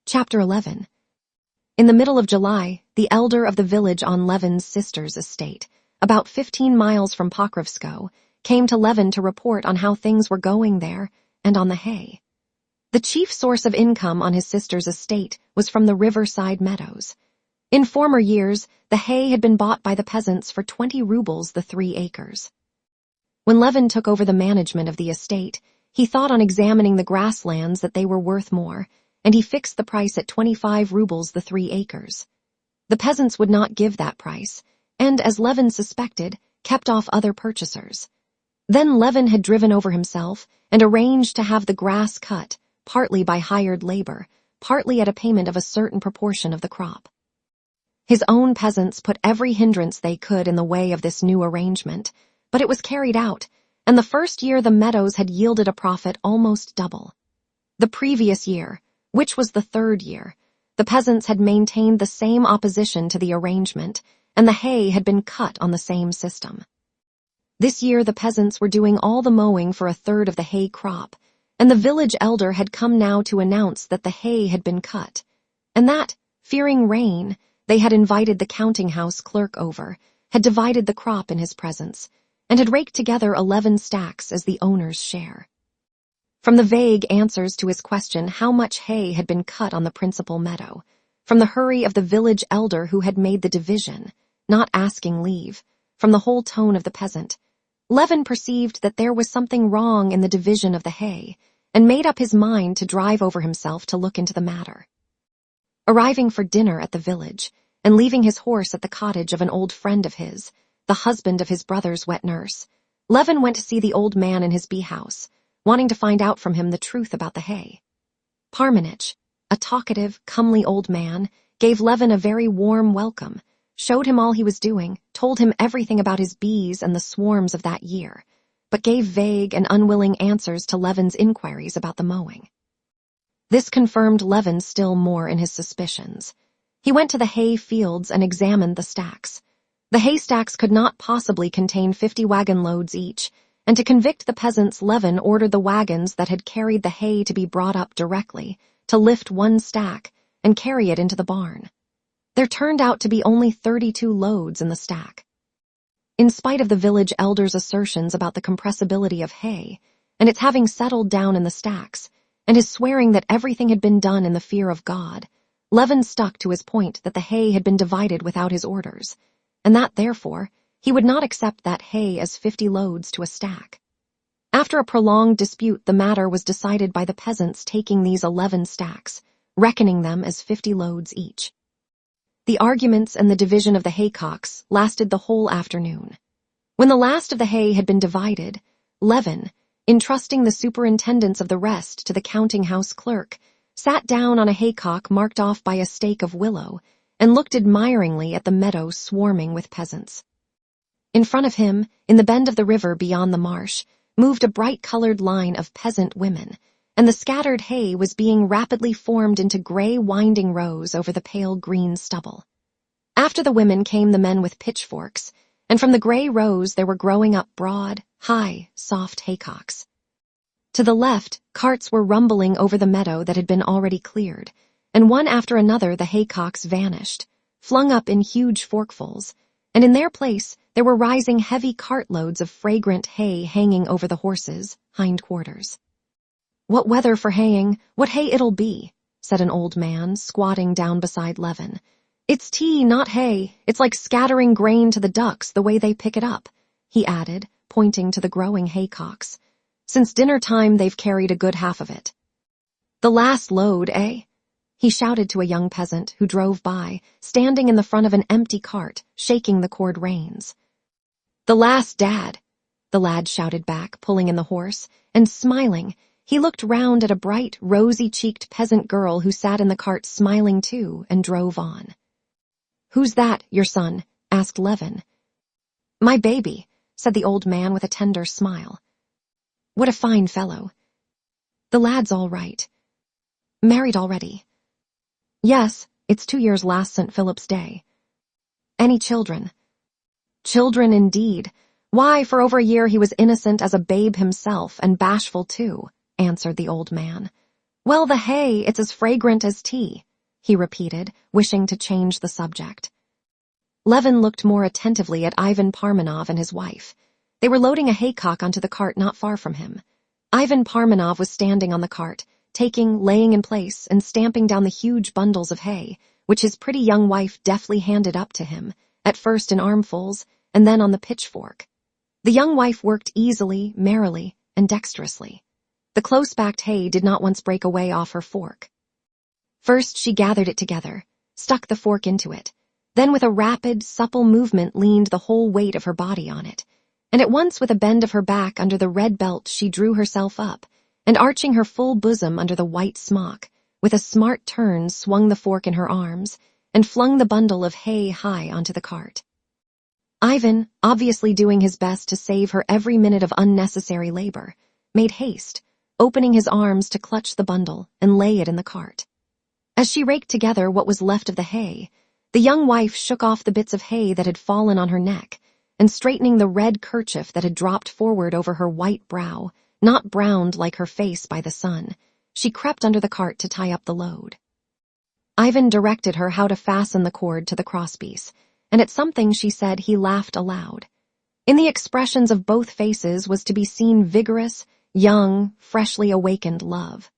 Chapter 11. In the middle of July, the elder of the village on Levin's sister's estate, about 15 miles from Pokrovskoe, came to Levin to report on how things were going there and on the hay. The chief source of income on his sister's estate was from the riverside meadows. In former years, the hay had been bought by the peasants for 20 rubles the 3 acres. When Levin took over the management of the estate, he thought on examining the grasslands that they were worth more, and he fixed the price at 25 rubles the 3 acres. The peasants would not give that price, and, as Levin suspected, kept off other purchasers. Then Levin had driven over himself and arranged to have the grass cut, partly by hired labor, partly at a payment of a certain proportion of the crop. His own peasants put every hindrance they could in the way of this new arrangement, but it was carried out, and the first year the meadows had yielded a profit almost double. The previous year, which was the 3rd year, the peasants had maintained the same opposition to the arrangement, and the hay had been cut on the same system. This year the peasants were doing all the mowing for a third of the hay crop, and the village elder had come now to announce that the hay had been cut, and that, fearing rain, they had invited the counting-house clerk over, had divided the crop in his presence, and had raked together 11 stacks as the owner's share. From the vague answers to his question how much hay had been cut on the principal meadow, from the hurry of the village elder who had made the division, not asking leave, from the whole tone of the peasant, Levin perceived that there was something wrong in the division of the hay, and made up his mind to drive over himself to look into the matter. Arriving for dinner at the village, and leaving his horse at the cottage of an old friend of his, the husband of his brother's wet nurse, Levin went to see the old man in his bee-house, wanting to find out from him the truth about the hay. Parmenich, a talkative, comely old man, gave Levin a very warm welcome, showed him all he was doing, told him everything about his bees and the swarms of that year, but gave vague and unwilling answers to Levin's inquiries about the mowing. This confirmed Levin still more in his suspicions. He went to the hay fields and examined the stacks. The haystacks could not possibly contain 50 wagon loads each, and to convict the peasants, Levin ordered the wagons that had carried the hay to be brought up directly, to lift 1 stack and carry it into the barn. There turned out to be only 32 loads in the stack. In spite of the village elder's assertions about the compressibility of hay, and its having settled down in the stacks, and his swearing that everything had been done in the fear of God, Levin stuck to his point that the hay had been divided without his orders, and that, therefore, he would not accept that hay as 50 loads to a stack. After a prolonged dispute, the matter was decided by the peasants taking these 11 stacks, reckoning them as 50 loads each. The arguments and the division of the haycocks lasted the whole afternoon. When the last of the hay had been divided, Levin, entrusting the superintendence of the rest to the counting-house clerk, sat down on a haycock marked off by a stake of willow, and looked admiringly at the meadow swarming with peasants. In front of him, in the bend of the river beyond the marsh, moved a bright-colored line of peasant women, and the scattered hay was being rapidly formed into gray winding rows over the pale green stubble. After the women came the men with pitchforks, and from the gray rows there were growing up broad, high, soft haycocks. To the left, carts were rumbling over the meadow that had been already cleared, and one after another the haycocks vanished, flung up in huge forkfuls, and in their place there were rising heavy cartloads of fragrant hay hanging over the horses' hindquarters. "What weather for haying, what hay it'll be," said an old man, squatting down beside Levin. "It's tea, not hay. It's like scattering grain to the ducks the way they pick it up," he added, pointing to the growing haycocks. "Since dinner time they've carried a good half of it." "The last load, eh?" he shouted to a young peasant who drove by, standing in the front of an empty cart, shaking the cord reins. "The last, Dad," the lad shouted back, pulling in the horse, and smiling, he looked round at a bright, rosy-cheeked peasant girl who sat in the cart smiling too, and drove on. "Who's that, your son?" asked Levin. "My baby," said the old man with a tender smile. "What a fine fellow." "The lad's all right." "Married already?" "Yes, it's 2 years last St. Philip's Day." "Any children?" "Children indeed. Why, for over a year he was innocent as a babe himself, and bashful too," answered the old man. Well, the hay, it's as fragrant as tea, he repeated, wishing to change the subject. Levin looked more attentively at Ivan Parmenov and his wife. They were loading a haycock onto the cart not far from him. Ivan Parmenov was standing on the cart, taking, laying in place, and stamping down the huge bundles of hay, which his pretty young wife deftly handed up to him, at first in armfuls, and then on the pitchfork. The young wife worked easily, merrily, and dexterously. The close-backed hay did not once break away off her fork. First she gathered it together, stuck the fork into it, then with a rapid, supple movement leaned the whole weight of her body on it, and at once with a bend of her back under the red belt she drew herself up, and arching her full bosom under the white smock, with a smart turn swung the fork in her arms, and flung the bundle of hay high onto the cart. Ivan, obviously doing his best to save her every minute of unnecessary labor, made haste, opening his arms to clutch the bundle and lay it in the cart. As she raked together what was left of the hay, the young wife shook off the bits of hay that had fallen on her neck, and straightening the red kerchief that had dropped forward over her white brow, not browned like her face by the sun, she crept under the cart to tie up the load. Ivan directed her how to fasten the cord to the crosspiece, and at something she said he laughed aloud. In the expressions of both faces was to be seen vigorous, young, freshly awakened love.